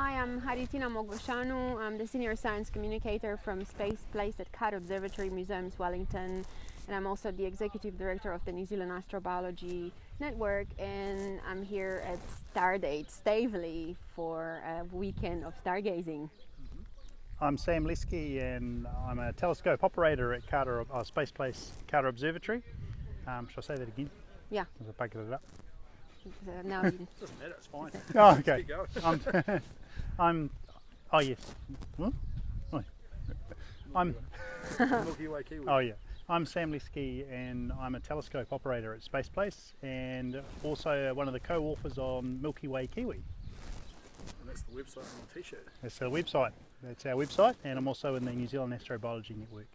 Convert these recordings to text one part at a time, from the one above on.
Hi, I'm Haritina Mogosanu. I'm the Senior Science Communicator from Space Place at Cat Observatory Museums Wellington, and I'm also the Executive Director of the New Zealand Astrobiology Network, and I'm here at Stardate, Staveley, for a weekend of stargazing. I'm Sam Leske, and I'm a telescope operator at Space Place Carter Observatory. Shall I say that again? Yeah. As I bucket it up. Now you Doesn't matter, it's fine. Oh, okay. Keep going. Oh yes. Huh? Oh. I'm. Milky Way Kiwi. Oh yeah. I'm Sam Leske, and I'm a telescope operator at Space Place, and also one of the co-authors on Milky Way Kiwi. And that's the website on my t-shirt. That's the website. That's our website, and I'm also in the New Zealand Astrobiology Network.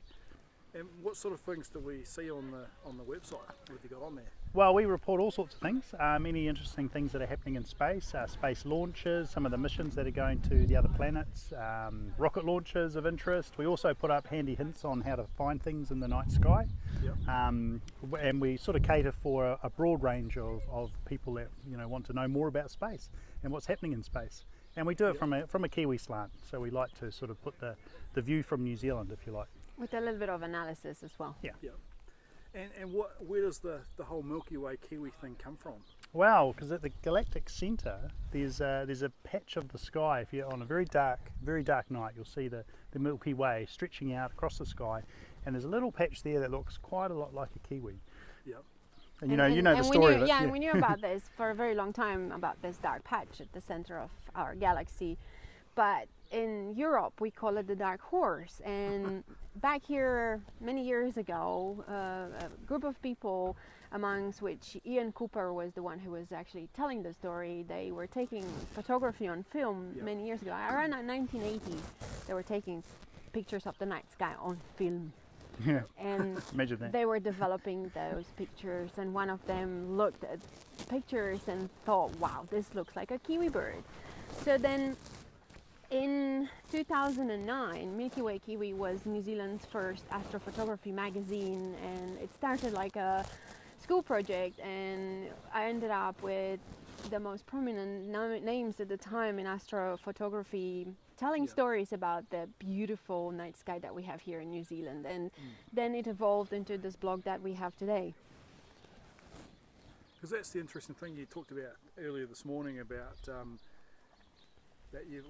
And what sort of things do we see on the website? What have you got on there? Well, we report all sorts of things, many interesting things that are happening in space, space launches, some of the missions that are going to the other planets, rocket launches of interest. We also put up handy hints on how to find things in the night sky. Yep. And we sort of cater for a broad range of people that want to know more about space and what's happening in space. And we do it from a Kiwi slant, so we like to sort of put the view from New Zealand, if you like. with a little bit of analysis as well. Yeah. Yeah. And where does the whole Milky Way Kiwi thing come from? Well, because at the galactic centre, there's a patch of the sky. If you're on a very dark night, you'll see the Milky Way stretching out across the sky, and there's a little patch there that looks quite a lot like a kiwi. Yep. And you know the story of it. Yeah, and we knew about this for a very long time, about this dark patch at the centre of our galaxy. But in Europe, we call it the dark horse. And back here many years ago, a group of people, amongst which Ian Cooper was the one who was actually telling the story, they were taking photography on film many years ago. Around the 1980s, they were taking pictures of the night sky on film. Yeah. And Imagine that. they were developing those pictures, and one of them looked at pictures and thought, wow, this looks like a kiwi bird. So then in 2009, Milky Way Kiwi was New Zealand's first astrophotography magazine, and it started like a school project, and I ended up with the most prominent names at the time in astrophotography, telling stories about the beautiful night sky that we have here in New Zealand. And then it evolved into this blog that we have today. Because that's the interesting thing you talked about earlier this morning about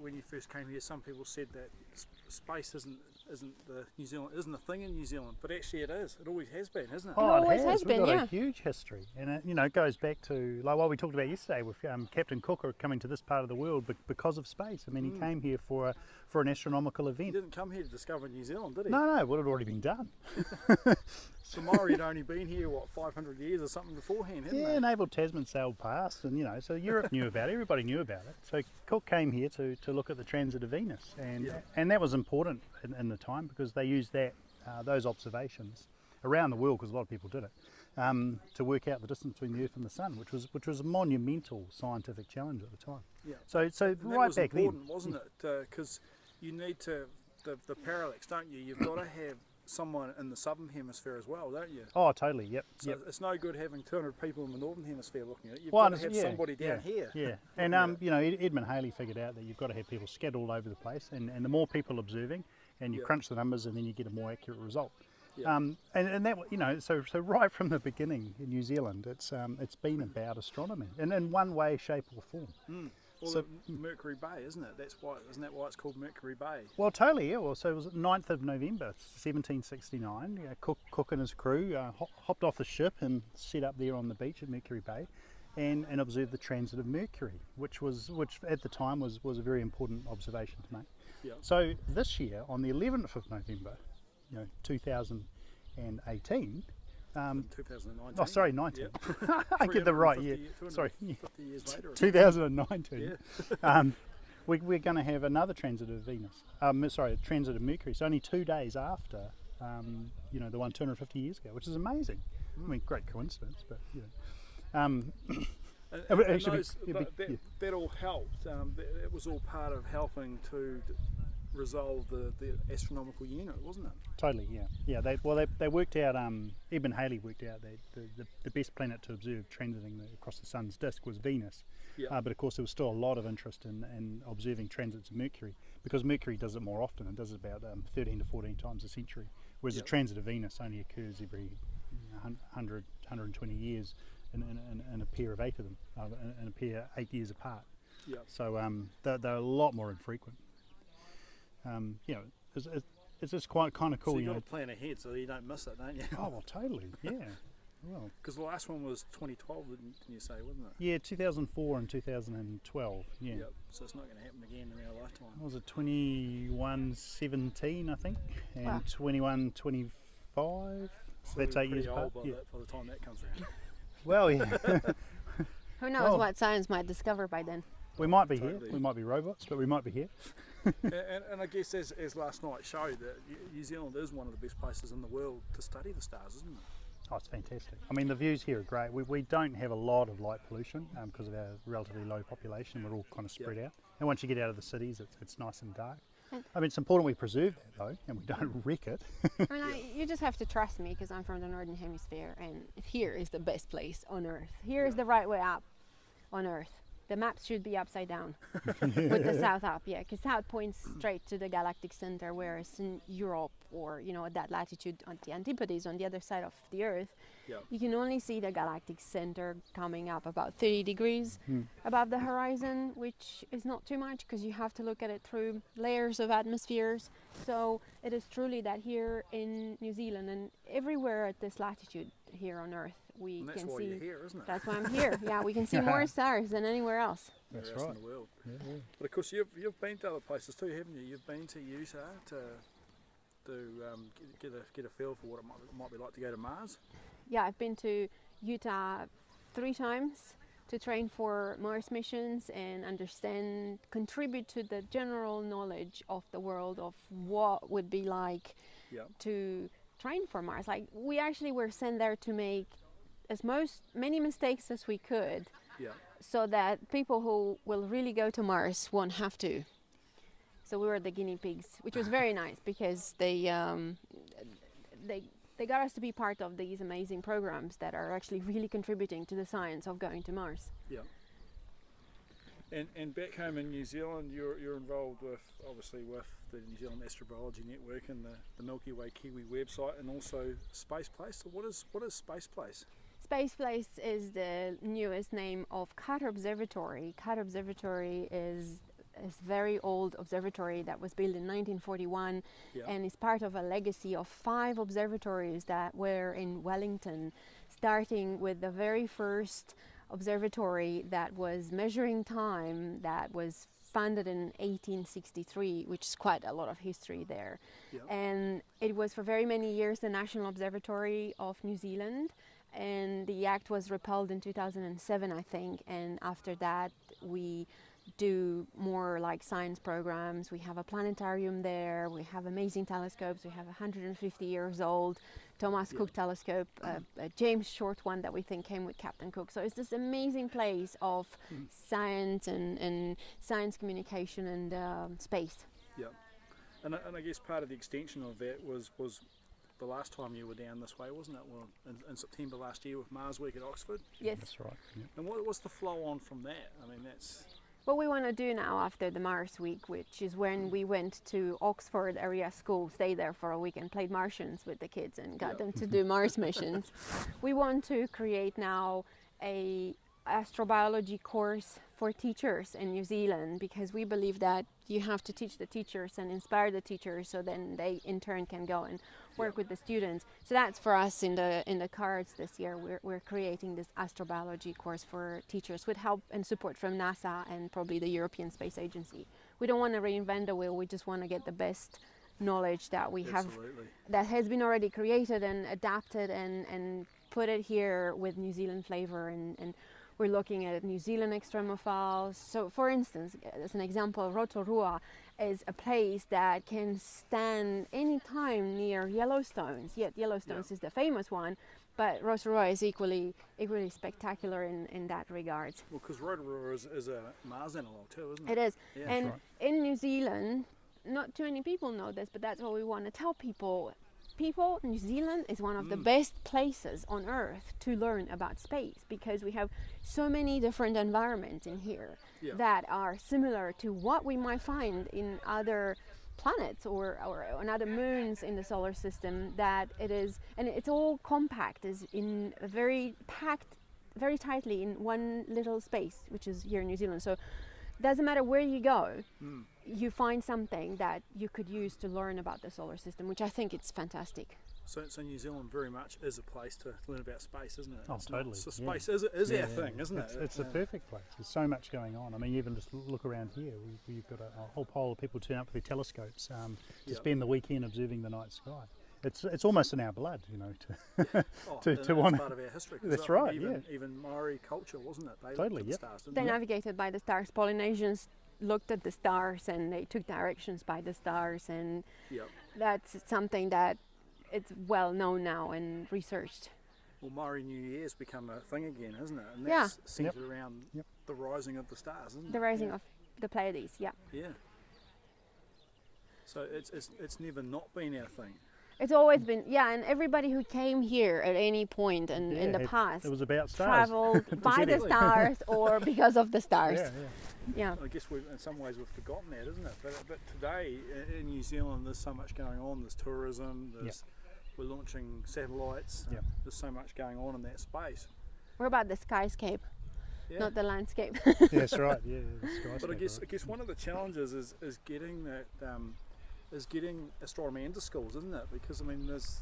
when you first came here, some people said that space isn't a thing in New Zealand, but actually it is. It always has been, hasn't it? Oh, It always it has We've been, got yeah. a huge history, and it goes back to like what we talked about yesterday with Captain Cook coming to this part of the world because of space. I mean, he came here for an astronomical He event. didn't come here to discover New Zealand, did he? No, well, it had already been done. Samari had only been here, 500 years or something beforehand, hadn't Yeah, they? naval Tasman sailed past, and so Europe knew about it. Everybody knew about it. So Cook came here to look at the transit of Venus, and that was important in the time because they used those observations around the world, because a lot of people did it, to work out the distance between the Earth and the Sun, which was a monumental scientific challenge at the time. Yeah. So And right was back important, then, wasn't it? Because you need the parallax, don't you? You've got to have someone in the southern hemisphere as well, don't you? Oh, totally. Yep. So it's no good having 200 people in the northern hemisphere looking at it. You've Well, got to have yeah, somebody down here. Yeah, and Edmund Halley figured out that you've got to have people scattered all over the place, and the more people observing, and you crunch the numbers, and then you get a more accurate result. Yeah. And that so right from the beginning in New Zealand, it's been about astronomy, and in one way, shape, or form. Well, So- Mercury Bay, isn't it? Isn't that why it's called Mercury Bay? Well, totally, yeah. Well, so it was 9th of November, 1769. Cook and his crew hopped off the ship and set up there on the beach at Mercury Bay, and observed the transit of Mercury, which at the time was a very important observation to make. Yeah. So this year, on the 11th of November, 2018. 2019. Oh, sorry, 19. Yeah. I get the right year. 250 Sorry, 50 years later. 2019. Yeah. We're going to have another transit of Venus. Transit of Mercury. So only 2 days after, the one 250 years ago, which is amazing. I mean, great coincidence, but That all helped. It was all part of helping to resolve the astronomical unit, wasn't it? Totally, yeah. Yeah, they worked out, Eben Haley worked out that the best planet to observe transiting across the sun's disk was Venus. Yeah. But of course there was still a lot of interest in observing transits of Mercury, because Mercury does it more often. It does it about 13 to 14 times a century, whereas Yep. the transit of Venus only occurs every 100, 120 years in a pair of 8 of them, in a pair 8 years apart. Yeah. So they're a lot more infrequent. You know, it's just quite kind of cool. So you you've know. got to plan ahead so you don't miss it, don't you? Oh well, totally. Yeah. Well. Because the last one was 2012, didn't you say, wasn't it? Yeah, 2004 and 2012. Yeah. Yep. So it's not going to happen again in our lifetime. What was it 2117, I think, and Wow. 2125? So That's we're 8 years pretty apart. old Yeah. by the time that comes around. Well, yeah. Who knows Oh. what science might discover by then? We might be Totally. here. We might be robots, but we might be here. and I guess as last night showed, that New Zealand is one of the best places in the world to study the stars, isn't it? Oh, it's fantastic. I mean, the views here are great. We don't have a lot of light pollution because of our relatively low population. We're all kind of spread out. And once you get out of the cities, it's nice and dark. I mean, it's important we preserve that though, and we don't wreck it. I mean, you just have to trust me because I'm from the Northern Hemisphere, and here is the best place on Earth. Here is the right way up on Earth. The maps should be upside down with the south up, yeah, because south points straight to the galactic center, whereas in Europe or, you know, at that latitude on the antipodes on the other side of the Earth, Yeah. you can only see the galactic center coming up about 30 degrees above the horizon, which is not too much because you have to look at it through layers of atmospheres. So it is truly that here in New Zealand and everywhere at this latitude here on Earth, we And that's can why see. you're here, isn't it? That's why I'm here. Yeah, we can see more stars than anywhere else. That's Everywhere else right. in the world. Yeah. But of course, you've been to other places too, haven't you? You've been to Utah to get a feel for what it might be like to go to Mars. Yeah, I've been to Utah 3 times to train for Mars missions and contribute to the general knowledge of the world of what would be like Yeah. to train for Mars. Like, we actually were sent there to make many mistakes as we could, Yeah. so that people who will really go to Mars won't have to. So we were the guinea pigs, which was very nice because they got us to be part of these amazing programs that are actually really contributing to the science of going to Mars. Yeah. And back home in New Zealand, you're involved with the New Zealand Astrobiology Network and the Milky Way Kiwi website, and also Space Place. So what is Space Place? Space Place is the newest name of Carter Observatory. Carter Observatory is a very old observatory that was built in 1941 Yeah. and is part of a legacy of 5 observatories that were in Wellington, starting with the very first observatory that was measuring time, that was founded in 1863, which is quite a lot of history there. Yeah. And it was for very many years the National Observatory of New Zealand, and the act was repealed in 2007, I think, and after that we do more like science programs. We have a planetarium there, we have amazing telescopes, we have a 150 years old Thomas Cook telescope, a James Short one that we think came with Captain Cook. So it's this amazing place of science and science communication and space. Yeah. And I guess part of the extension of that was the last time you were down this way, wasn't it? Well, in September last year with Mars Week at Oxford. Yes. That's right. Yeah. And what's the flow on from that? I mean, that's... What we want to do now after the Mars Week, which is when we went to Oxford area school, stayed there for a week and played Martians with the kids and got them to do Mars missions. We want to create now a astrobiology course for teachers in New Zealand, because we believe that you have to teach the teachers and inspire the teachers, so then they in turn can go and work with the students. So that's for us in the cards this year. We're creating this astrobiology course for teachers with help and support from NASA and probably the European Space Agency. We don't want to reinvent the wheel, we just want to get the best knowledge that we have, Absolutely. that has been already created and adapted and put it here with New Zealand flavor, and we're looking at New Zealand extremophiles. So for instance, as an example, Rotorua is a place that can stand any time near Yellowstones. Yet Yellowstones is the famous one, but Rotorua is equally spectacular in that regard. Well, because Rotorua is a Mars analogue too, isn't it? It is. Yeah. And right. in New Zealand, not too many people know this, but that's what we want to tell people. New Zealand is one of the best places on earth to learn about space, because we have so many different environments in here that are similar to what we might find in other planets or on other moons in the solar system. That it is, and it's all compact, is in a very packed, very tightly in one little space, which is here in New Zealand. So doesn't matter where you go, you find something that you could use to learn about the solar system, which I think it's fantastic. So New Zealand very much is a place to learn about space, isn't it? Oh, totally. So space is our thing, isn't it? It's a perfect place. There's so much going on. I mean, even just look around here. We've got a whole pile of people turn up with their telescopes to spend the weekend observing the night sky. It's almost in our blood, you know, to want. Part of our history. That's right. Even Maori culture, wasn't it? They Totally. looked at the stars, didn't They navigated by the stars. Polynesians looked at the stars and they took directions by the stars, and that's something that it's well known now and researched. Well, Maori New Year's become a thing again, isn't it? And that's centered around the rising of the stars, isn't it? The rising of the Pleiades. Yeah. So it's never not been our thing. It's always been, and everybody who came here at any point in the past, it was about stars. Traveled by the stars or because of the stars. Yeah. I guess in some ways we've forgotten that, isn't it? But today in New Zealand, there's so much going on. There's tourism. We're launching satellites. There's so much going on in that space. We're about the skyscape, not the landscape. That's right. Yeah. The but I guess one of the challenges is getting that. Is getting astronomy into schools, isn't it? Because I mean, there's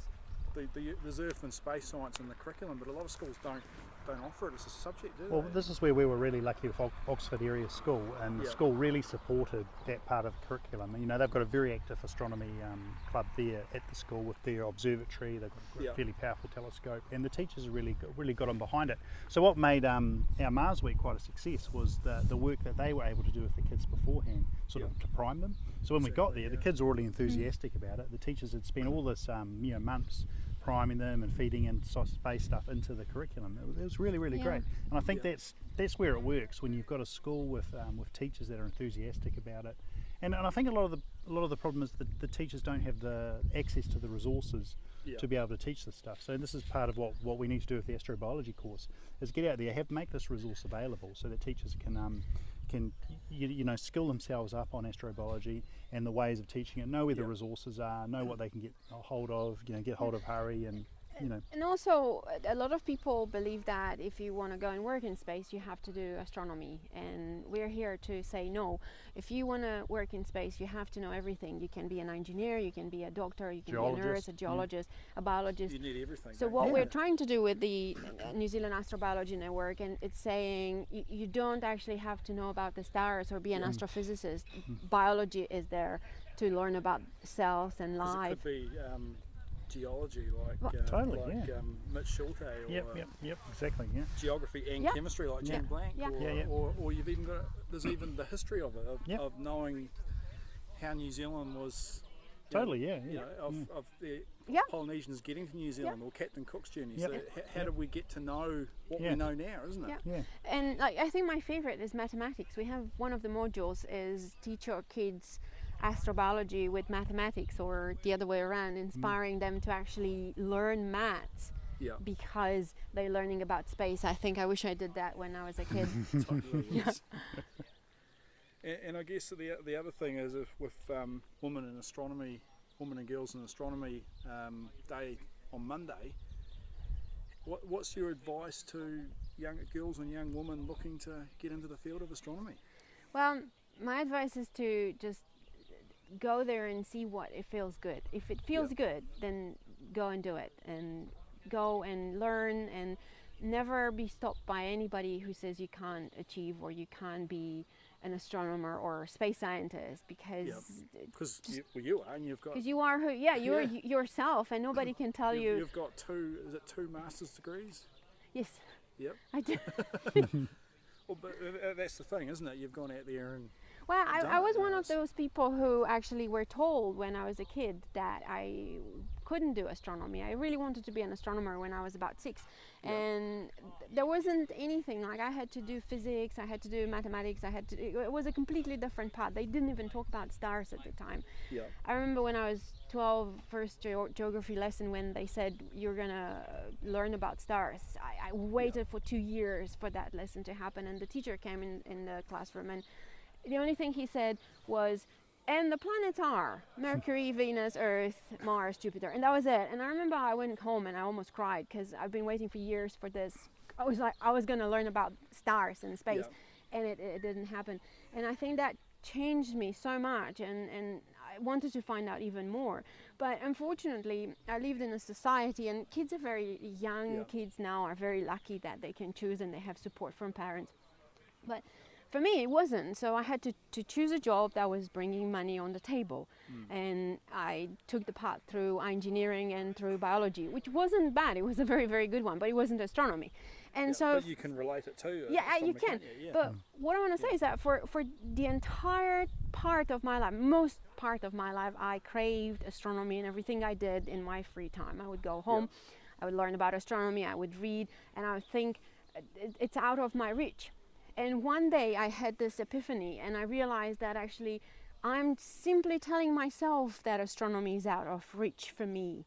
Earth and space science in the curriculum, but a lot of schools don't offer it as a subject, do they? Well, this is where we were really lucky with Oxford Area School, and the school really supported that part of the curriculum. You know, they've got a very active astronomy club there at the school with their observatory. They've got a fairly powerful telescope, and the teachers really got on behind it. So what made our Mars Week quite a success was the work that they were able to do with the kids beforehand, sort of to prime them. So when we got there, the kids were already enthusiastic about it. The teachers had spent all this months priming them and feeding in space stuff into the curriculum. It was really great, and I think that's where it works, when you've got a school with teachers that are enthusiastic about it. And I think a lot of the problem is that the teachers don't have the access to the resources to be able to teach this stuff. So this is part of what we need to do with the astrobiology course, is get out there, make this resource available so that teachers can skill themselves up on astrobiology and the ways of teaching it, know where the resources are, know what they can get hold of, get hold of Hari, and And also, a lot of people believe that if you want to go and work in space, you have to do astronomy. And we're here to say no. If you want to work in space, you have to know everything. You can be an engineer, you can be a doctor, you can be a nurse, a geologist, a biologist. You need everything. So what we're trying to do with the New Zealand Astrobiology Network, and it's saying you don't actually have to know about the stars or be an astrophysicist. Biology is there to learn about cells and life. It could be geology, Mitch Schulte, or exactly, geography and chemistry, like Jen Blank, or you've even got there's even the history of it, of knowing how New Zealand was. Of the Polynesians getting to New Zealand, or Captain Cook's journey. So how do we get to know what we know now, isn't it? And I think my favorite is mathematics. We have one of the modules is teach your kids astrobiology with mathematics, or the other way around, inspiring them to actually learn maths because they're learning about space. I think I wish I did that when I was a kid. And I guess the other thing is, if with Women and Girls in Astronomy Day on Monday, what's your advice to young girls and young women looking to get into the field of astronomy? Well, my advice is to just go there and see what it feels good. If it feels good, then go and do it, and go and learn, and never be stopped by anybody who says you can't achieve or you can't be an astronomer or a space scientist, because you are, and you've got, because you are who you're yourself, and nobody can tell you. You've got two master's degrees? Yes. Yep. I do. Well, but that's the thing, isn't it? You've gone out there and I was one of those people who actually were told when I was a kid that I couldn't do astronomy. I really wanted to be an astronomer when I was about 6, and there wasn't anything like I had to do physics, I had to do mathematics, it was a completely different path. They didn't even talk about stars at the time. I remember when I was 12, first geography lesson, when they said you're gonna learn about stars. I waited for 2 years for that lesson to happen, and the teacher came in the classroom, and the only thing he said was, and the planets are Mercury, Venus, Earth, Mars, Jupiter, and that was it. And I remember I went home and I almost cried, because I've been waiting for years for this. I was like, I was going to learn about stars and space, and it didn't happen. And I think that changed me so much, and I wanted to find out even more. But unfortunately, I lived in a society, and kids are very young. Kids now are very lucky that they can choose and they have support from parents. But for me, it wasn't. So I had to choose a job that was bringing money on the table. And I took the path through engineering and through biology, which wasn't bad. It was a very, very good one, but it wasn't astronomy. And but you can relate it too. You can. But what I want to say is that for the entire part of my life, most part of my life, I craved astronomy, and everything I did in my free time. I would go home, I would learn about astronomy, I would read, and I would think it's out of my reach. And one day I had this epiphany, and I realized that actually I'm simply telling myself that astronomy is out of reach for me.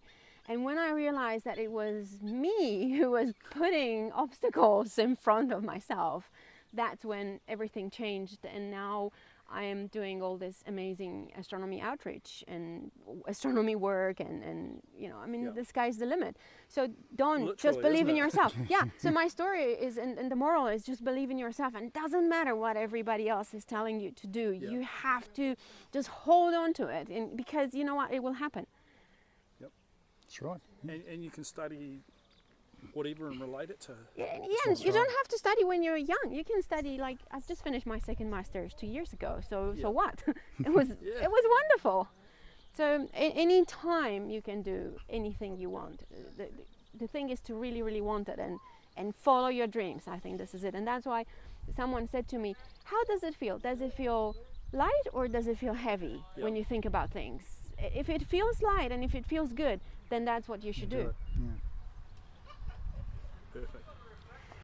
And when I realized that it was me who was putting obstacles in front of myself, that's when everything changed. And now I am doing all this amazing astronomy outreach and astronomy work, and you know, I mean, the sky's the limit. So don't literally, just believe in yourself. So my story is, and the moral is, just believe in yourself, and it doesn't matter what everybody else is telling you to do. You have to just hold on to it, and because you know what, it will happen. That's right. And you can study whatever and relate it to. You don't have to study when you're young. You can study, like, I've just finished my second master's 2 years ago, so what? It was wonderful. So any time you can do anything you want. The thing is to really, really want it, and follow your dreams. I think this is it. And that's why someone said to me, how does it feel? Does it feel light or does it feel heavy when you think about things? If it feels light and if it feels good, then that's what you should do.